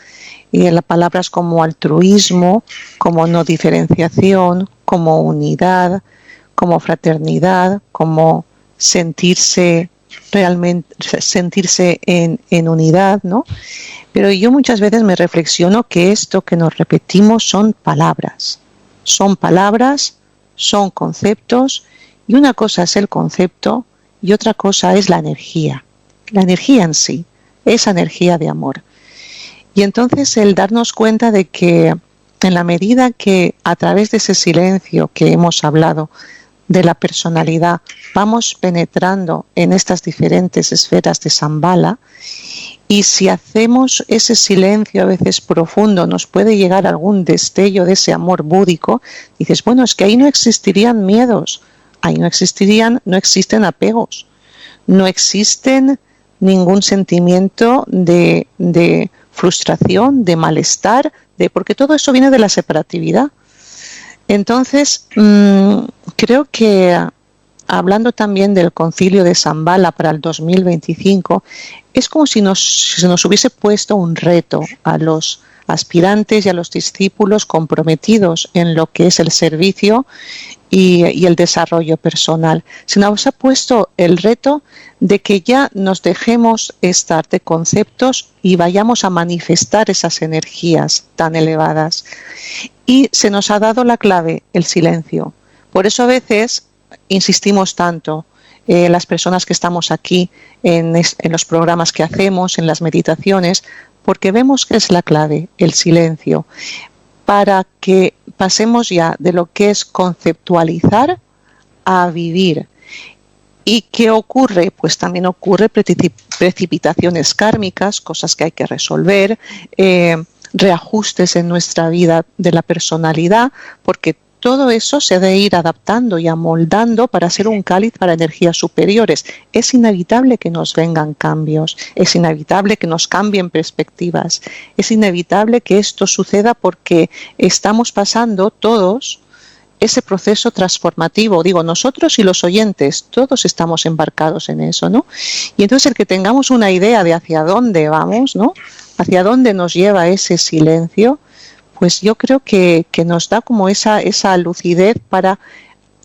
C: y las palabras como altruismo, como no diferenciación, como unidad, como fraternidad, como sentirse en unidad, ¿no? Pero yo muchas veces me reflexiono que esto que nos repetimos son palabras, son conceptos, y una cosa es el concepto y otra cosa es la energía en sí, esa energía de amor. Y entonces el darnos cuenta de que en la medida que a través de ese silencio que hemos hablado, de la personalidad, vamos penetrando en estas diferentes esferas de Shambhala, y si hacemos ese silencio a veces profundo, nos puede llegar algún destello de ese amor búdico, dices, bueno, es que ahí no existirían miedos, ahí no existen apegos, no existen ningún sentimiento de frustración, de malestar, porque todo eso viene de la separatividad. Entonces, creo que hablando también del concilio de Shambhala para el 2025, es como si se nos hubiese puesto un reto a los aspirantes y a los discípulos comprometidos en lo que es el servicio y el desarrollo personal. Se nos ha puesto el reto de que ya nos dejemos estar de conceptos y vayamos a manifestar esas energías tan elevadas. Y se nos ha dado la clave, el silencio. Por eso a veces insistimos tanto, las personas que estamos aquí en los programas que hacemos, en las meditaciones, porque vemos que es la clave, el silencio, para que pasemos ya de lo que es conceptualizar a vivir. ¿Y qué ocurre? Pues también ocurre precipitaciones kármicas, cosas que hay que resolver, reajustes en nuestra vida de la personalidad, porque todo eso se debe ir adaptando y amoldando para ser un cáliz para energías superiores. Es inevitable que nos vengan cambios, es inevitable que nos cambien perspectivas, es inevitable que esto suceda porque estamos pasando todos ese proceso transformativo, digo, nosotros y los oyentes, todos estamos embarcados en eso, ¿no? Y entonces el que tengamos una idea de hacia dónde vamos, ¿no? Hacia dónde nos lleva ese silencio, pues yo creo que nos da como esa lucidez para,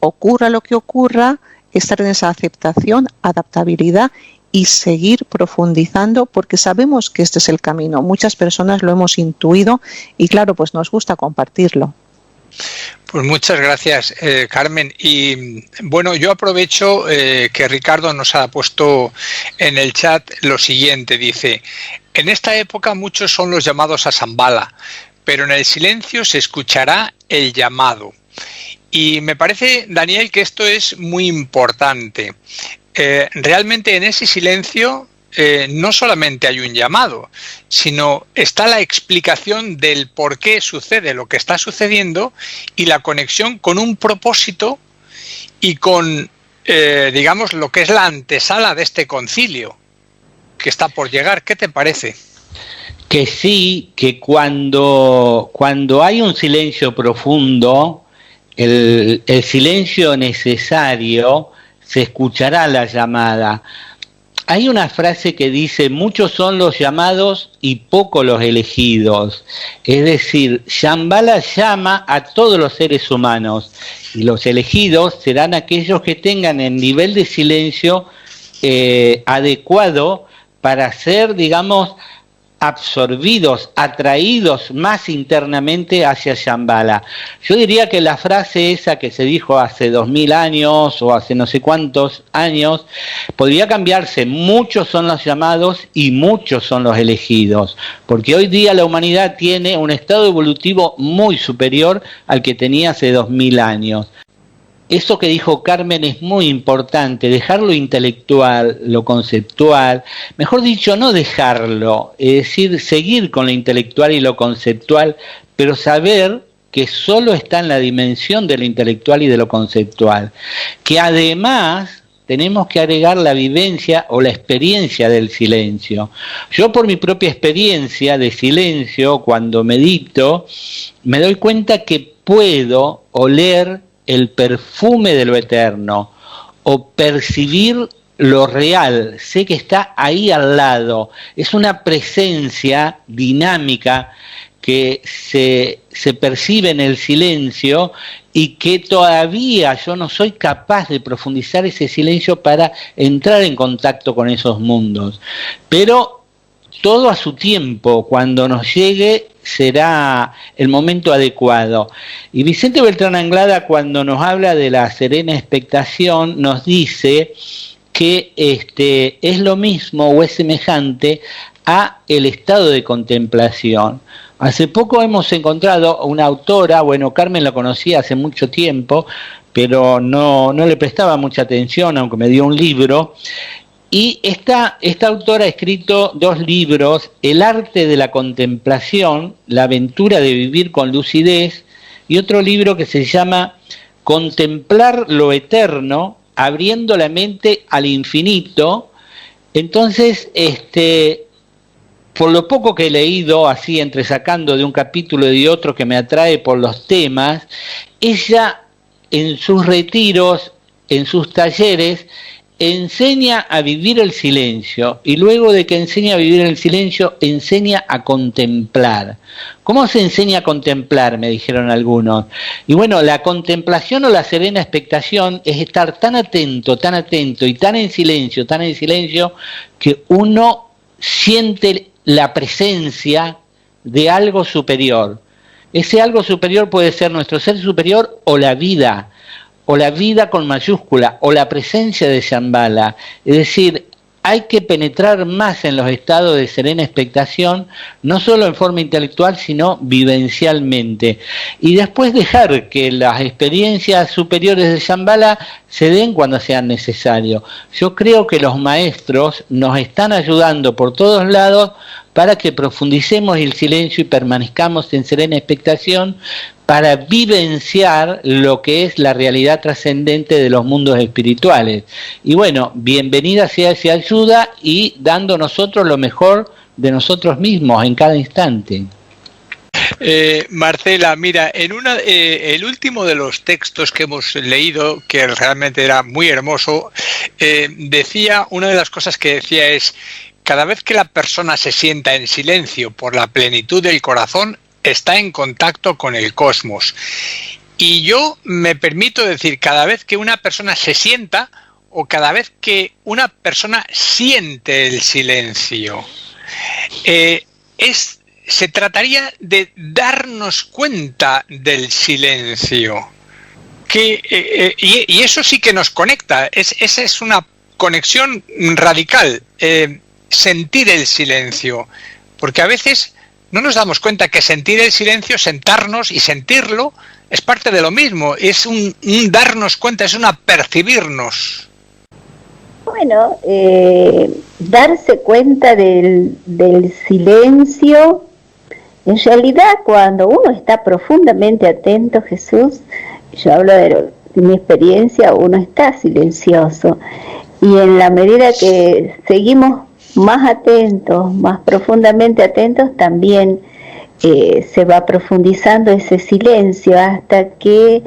C: ocurra lo que ocurra, estar en esa aceptación, adaptabilidad y seguir profundizando, porque sabemos que este es el camino. Muchas personas lo hemos intuido y claro, pues nos gusta compartirlo.
E: Pues muchas gracias, Carmen. Y bueno, yo aprovecho que Ricardo nos ha puesto en el chat lo siguiente. Dice, en esta época muchos son los llamados a Shambhala, pero en el silencio se escuchará el llamado. Y me parece, Daniel, que esto es muy importante. Realmente en ese silencio no solamente hay un llamado, sino está la explicación del por qué sucede lo que está sucediendo y la conexión con un propósito y con, digamos, lo que es la antesala de este concilio que está por llegar. ¿Qué te parece?
B: Que sí, que cuando hay un silencio profundo, el silencio necesario, se escuchará la llamada. Hay una frase que dice, muchos son los llamados y pocos los elegidos. Es decir, Shambhala llama a todos los seres humanos y los elegidos serán aquellos que tengan el nivel de silencio adecuado para ser, digamos, absorbidos, atraídos más internamente hacia Shambhala. Yo diría que la frase esa que se dijo hace 2000 años o hace no sé cuántos años, podría cambiarse. Muchos son los llamados y muchos son los elegidos, porque hoy día la humanidad tiene un estado evolutivo muy superior al que tenía hace 2000 años. eso que dijo Carmen es muy importante, dejar lo intelectual, lo conceptual, mejor dicho, no dejarlo, es decir, seguir con lo intelectual y lo conceptual, pero saber que solo está en la dimensión de lo intelectual y de lo conceptual, que además tenemos que agregar la vivencia o la experiencia del silencio. Yo por mi propia experiencia de silencio, cuando medito, me doy cuenta que puedo oler el perfume de lo eterno o percibir lo real, sé que está ahí al lado, es una presencia dinámica que se percibe en el silencio y que todavía yo no soy capaz de profundizar ese silencio para entrar en contacto con esos mundos. Pero todo a su tiempo, cuando nos llegue será el momento adecuado. Y Vicente Beltrán Anglada, cuando nos habla de la serena expectación, nos dice que es lo mismo o es semejante a el estado de contemplación. Hace poco hemos encontrado una autora, bueno, Carmen la conocía hace mucho tiempo, pero no le prestaba mucha atención, aunque me dio un libro, y esta autora ha escrito 2 libros, El arte de la contemplación, la aventura de vivir con lucidez, y otro libro que se llama Contemplar lo eterno, abriendo la mente al infinito. Entonces, por lo poco que he leído, así entresacando de un capítulo y de otro que me atrae por los temas, ella en sus retiros, en sus talleres, enseña a vivir el silencio, y luego de que enseña a vivir el silencio, enseña a contemplar. ¿Cómo se enseña a contemplar?, me dijeron algunos. Y bueno, la contemplación o la serena expectación es estar tan atento y tan en silencio, que uno siente la presencia de algo superior. Ese algo superior puede ser nuestro ser superior o la vida con mayúscula, o la presencia de Shambhala. Es decir, hay que penetrar más en los estados de serena expectación, no solo en forma intelectual, sino vivencialmente. Y después dejar que las experiencias superiores de Shambhala se den cuando sean necesarios. Yo creo que los maestros nos están ayudando por todos lados para que profundicemos el silencio y permanezcamos en serena expectación para vivenciar lo que es la realidad trascendente de los mundos espirituales. Y bueno, bienvenida sea esa ayuda y dando nosotros lo mejor de nosotros mismos en cada instante.
E: Marcela, mira, el último de los textos que hemos leído, que realmente era muy hermoso, decía, una de las cosas que decía es: cada vez que la persona se sienta en silencio por la plenitud del corazón, está en contacto con el cosmos. Y yo me permito decir, cada vez que una persona se sienta, o cada vez que una persona siente el silencio, se trataría de darnos cuenta del silencio. Y eso sí que nos conecta, esa es una conexión radical, sentir el silencio, porque a veces no nos damos cuenta que sentir el silencio, sentarnos y sentirlo, es parte de lo mismo, es un darnos cuenta, es un percibirnos.
D: Bueno, darse cuenta del silencio, en realidad cuando uno está profundamente atento, Jesús, yo hablo de mi experiencia, uno está silencioso, y en la medida que seguimos más atentos, más profundamente atentos, también se va profundizando ese silencio hasta que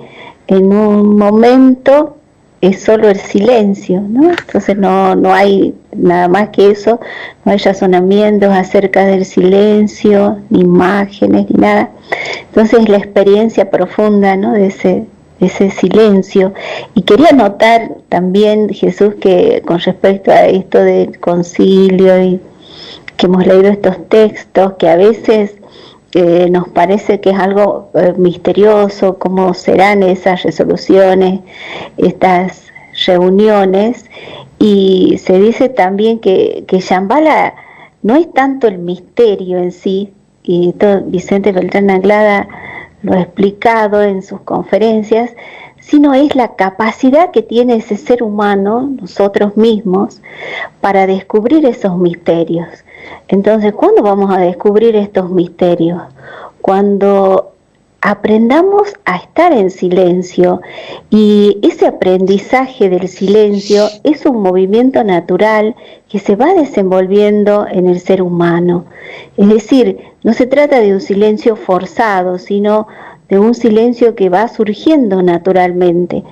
D: en un momento es solo el silencio, ¿no? Entonces no hay nada más que eso, no hay razonamientos acerca del silencio, ni imágenes, ni nada. Entonces la experiencia profunda, ¿no?, de ese silencio. Y quería notar también, Jesús, que con respecto a esto del concilio y que hemos leído estos textos, que a veces nos parece que es algo misterioso, cómo serán esas resoluciones, estas reuniones, y se dice también que Shambhala no es tanto el misterio en sí, y todo Vicente Beltrán Anglada lo ha explicado en sus conferencias, sino es la capacidad que tiene ese ser humano, nosotros mismos, para descubrir esos misterios. Entonces, ¿cuándo vamos a descubrir estos misterios? Cuando aprendamos a estar en silencio, y ese aprendizaje del silencio es un movimiento natural que se va desenvolviendo en el ser humano. Es decir, no se trata de un silencio forzado, sino de un silencio que va surgiendo naturalmente.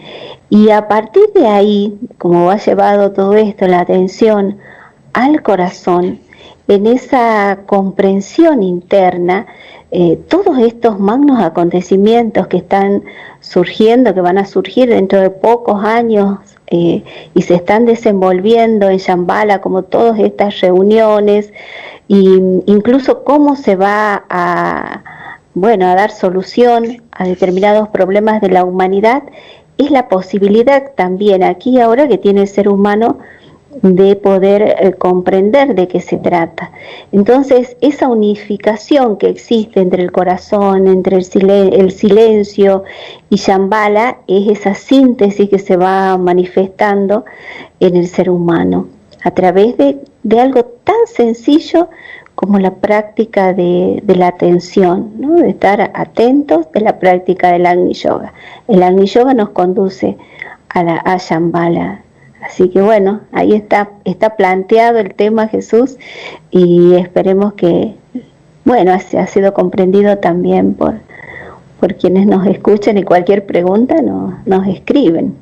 D: Y a partir de ahí, como va llevado todo esto, la atención al corazón, en esa comprensión interna, todos estos magnos acontecimientos que están surgiendo, que van a surgir dentro de pocos años y se están desenvolviendo en Shambhala, como todas estas reuniones, e incluso cómo se va a dar solución a determinados problemas de la humanidad, es la posibilidad también aquí y ahora que tiene el ser humano de poder comprender de qué se trata. Entonces, esa unificación que existe entre el corazón, entre el silencio y Shambhala, es esa síntesis que se va manifestando en el ser humano, a través de algo tan sencillo como la práctica de la atención, ¿no? De estar atentos, de la práctica del Agni Yoga. El Agni Yoga nos conduce a Shambhala. Así que bueno, ahí está planteado el tema, Jesús, y esperemos que, ha sido comprendido también por quienes nos escuchan, y cualquier pregunta nos escriben.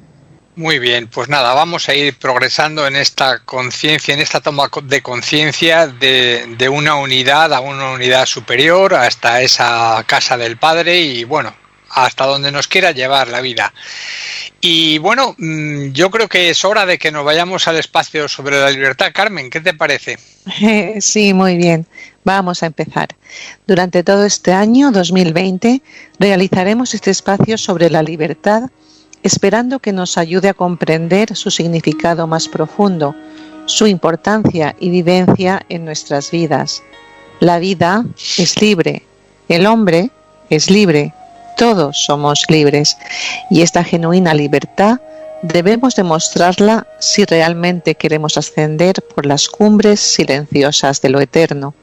E: Muy bien, pues nada, vamos a ir progresando en esta conciencia, en esta toma de conciencia de una unidad a una unidad superior, hasta esa casa del Padre y hasta donde nos quiera llevar la vida. Y yo creo que es hora de que nos vayamos al espacio sobre la libertad. Carmen, ¿qué te parece?
C: Sí, muy bien. Vamos a empezar. Durante todo este año 2020 realizaremos este espacio sobre la libertad, esperando que nos ayude a comprender su significado más profundo, su importancia y vivencia en nuestras vidas. La vida es libre, el hombre es libre, todos somos libres, y esta genuina libertad debemos demostrarla si realmente queremos ascender por las cumbres silenciosas de lo eterno.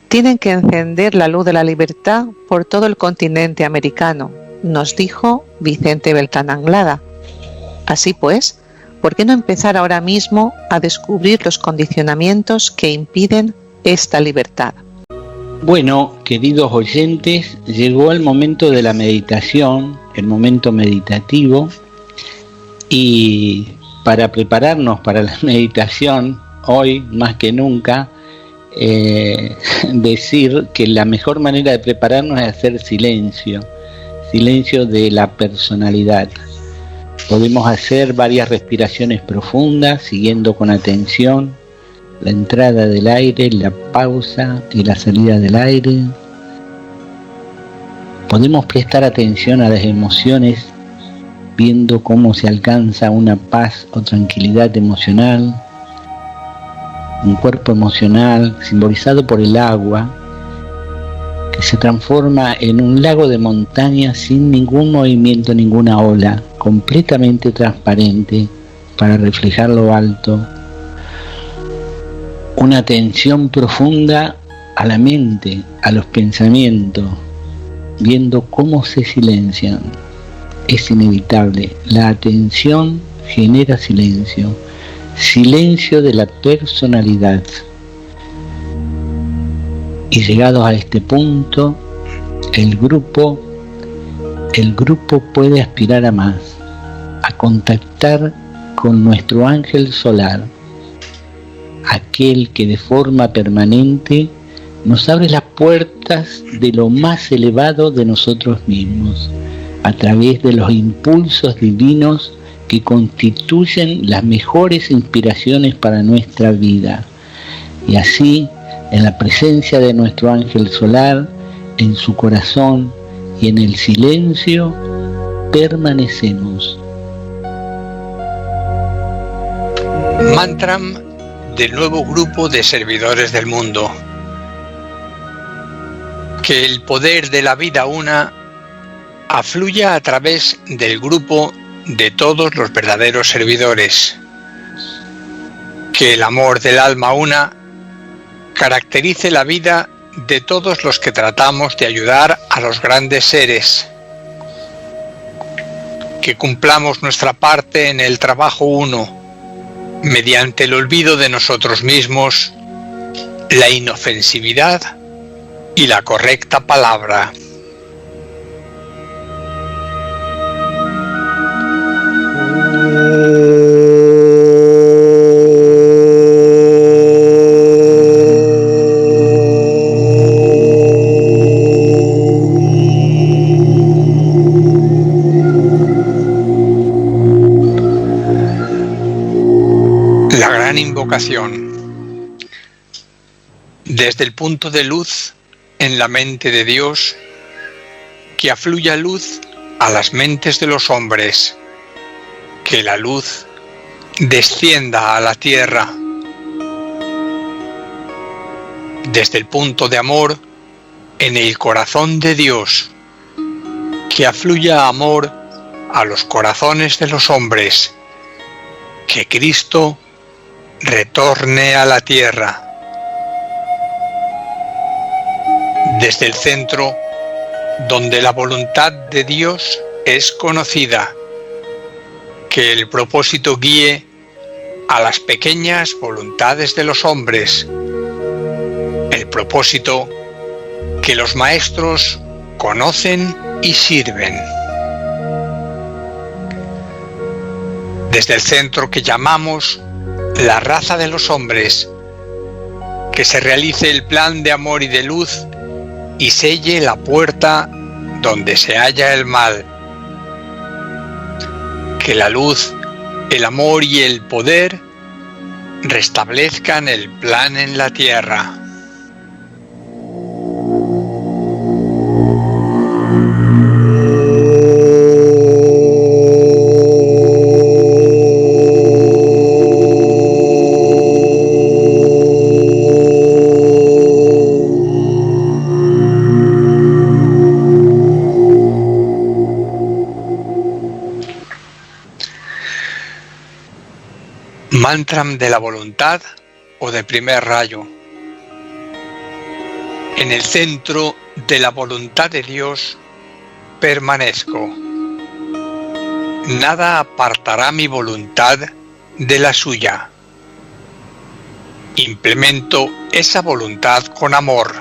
C: Tienen que encender la luz de la libertad por todo el continente americano, nos dijo Vicente Beltrán Anglada. Así pues, ¿por qué no empezar ahora mismo a descubrir los condicionamientos que impiden esta libertad?
B: Bueno, queridos oyentes, llegó el momento de la meditación, el momento meditativo, y para prepararnos para la meditación, hoy más que nunca, decir que la mejor manera de prepararnos es hacer silencio de la personalidad. Podemos hacer varias respiraciones profundas, siguiendo con atención la entrada del aire, la pausa y la salida del aire. Podemos prestar atención a las emociones, viendo cómo se alcanza una paz o tranquilidad emocional, un cuerpo emocional simbolizado por el agua, que se transforma en un lago de montaña sin ningún movimiento, ninguna ola, completamente transparente para reflejar lo alto. Una atención profunda a la mente, a los pensamientos, viendo cómo se silencian. Es inevitable. La atención genera silencio. Silencio de la personalidad. Y llegados a este punto, el grupo puede aspirar a más, a contactar con nuestro ángel solar, aquel que de forma permanente nos abre las puertas de lo más elevado de nosotros mismos, a través de los impulsos divinos que constituyen las mejores inspiraciones para nuestra vida. Y así, en la presencia de nuestro ángel solar, en su corazón y en el silencio, permanecemos.
E: Mantra del nuevo grupo de servidores del mundo. Que el poder de la vida una afluya a través del grupo de todos los verdaderos servidores. Que el amor del alma una caracterice la vida de todos los que tratamos de ayudar a los grandes seres. Que cumplamos nuestra parte en el trabajo uno, mediante el olvido de nosotros mismos, la inofensividad y la correcta palabra. La gran invocación. Desde el punto de luz en la mente de Dios, que afluya luz a las mentes de los hombres, que la luz descienda a la tierra. Desde el punto de amor en el corazón de Dios, que afluya amor a los corazones de los hombres, que Cristo retorne a la tierra. Desde el centro, donde la voluntad de Dios es conocida, que el propósito guíe a las pequeñas voluntades de los hombres, el propósito que los maestros conocen y sirven. Desde el centro que llamamos la raza de los hombres, que se realice el plan de amor y de luz y selle la puerta donde se halla el mal. Que la luz, el amor y el poder restablezcan el plan en la tierra. Mantram de la voluntad o de primer rayo. En el centro de la voluntad de Dios permanezco. Nada apartará mi voluntad de la suya. Implemento esa voluntad con amor.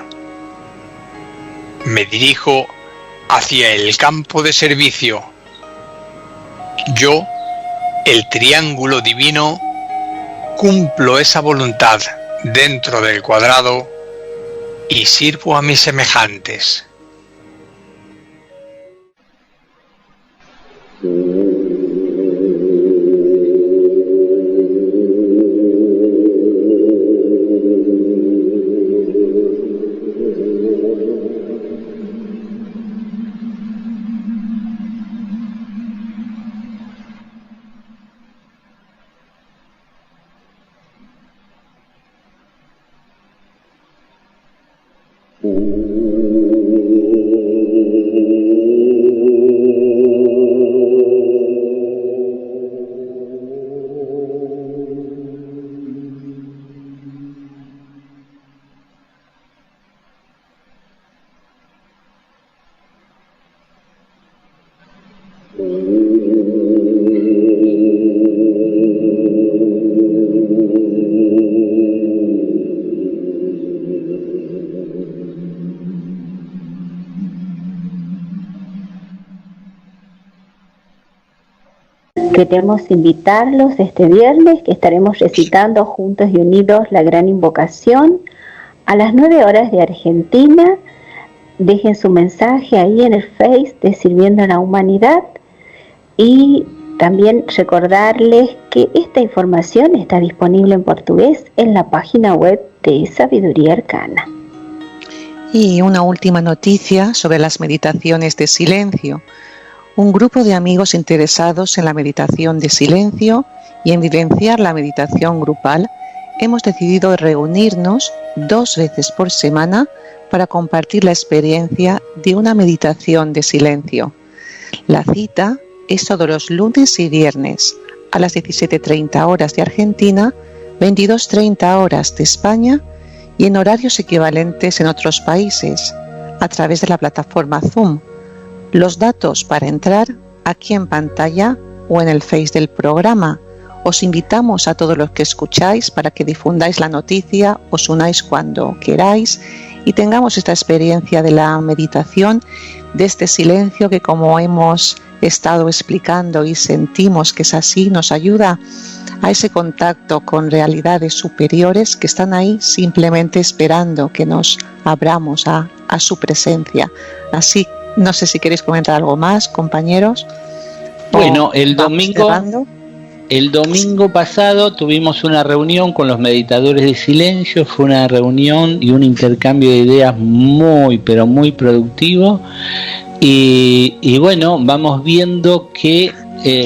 E: Me dirijo hacia el campo de servicio. Yo, el triángulo divino, cumplo esa voluntad dentro del cuadrado y sirvo a mis semejantes.
D: Queremos invitarlos este viernes que estaremos recitando juntos y unidos la gran invocación a las 9 horas de Argentina. Dejen su mensaje ahí en el Face de Sirviendo a la Humanidad y también recordarles que esta información está disponible en portugués en la página web de Sabiduría Arcana.
C: Y una última noticia sobre las meditaciones de silencio. Un grupo de amigos interesados en la meditación de silencio y en vivenciar la meditación grupal, hemos decidido reunirnos 2 veces por semana para compartir la experiencia de una meditación de silencio. La cita es todos los lunes y viernes a las 17:30 horas de Argentina, 22:30 horas de España y en horarios equivalentes en otros países, a través de la plataforma Zoom. Los datos para entrar aquí en pantalla o en el Face del programa. Os invitamos a todos los que escucháis para que difundáis la noticia, os unáis cuando queráis y tengamos esta experiencia de la meditación, de este silencio que, como hemos estado explicando y sentimos que es así, nos ayuda a ese contacto con realidades superiores que están ahí simplemente esperando que nos abramos a su presencia. Así, no sé si queréis comentar algo más, compañeros.
B: Bueno, el domingo pasado tuvimos una reunión con los meditadores de silencio. Fue una reunión y un intercambio de ideas muy, pero muy productivo. Y bueno, vamos viendo que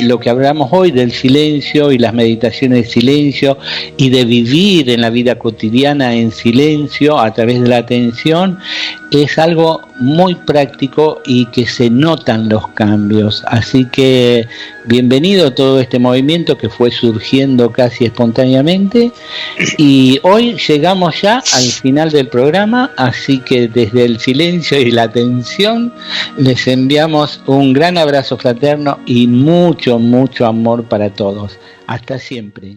B: lo que hablamos hoy del silencio y las meditaciones de silencio y de vivir en la vida cotidiana en silencio a través de la atención es algo muy práctico y que se notan los cambios. Así que bienvenido todo este movimiento que fue surgiendo casi espontáneamente, y hoy llegamos ya al final del programa, así que desde el silencio y la atención les enviamos un gran abrazo fraterno y mucho, mucho amor para todos. Hasta siempre.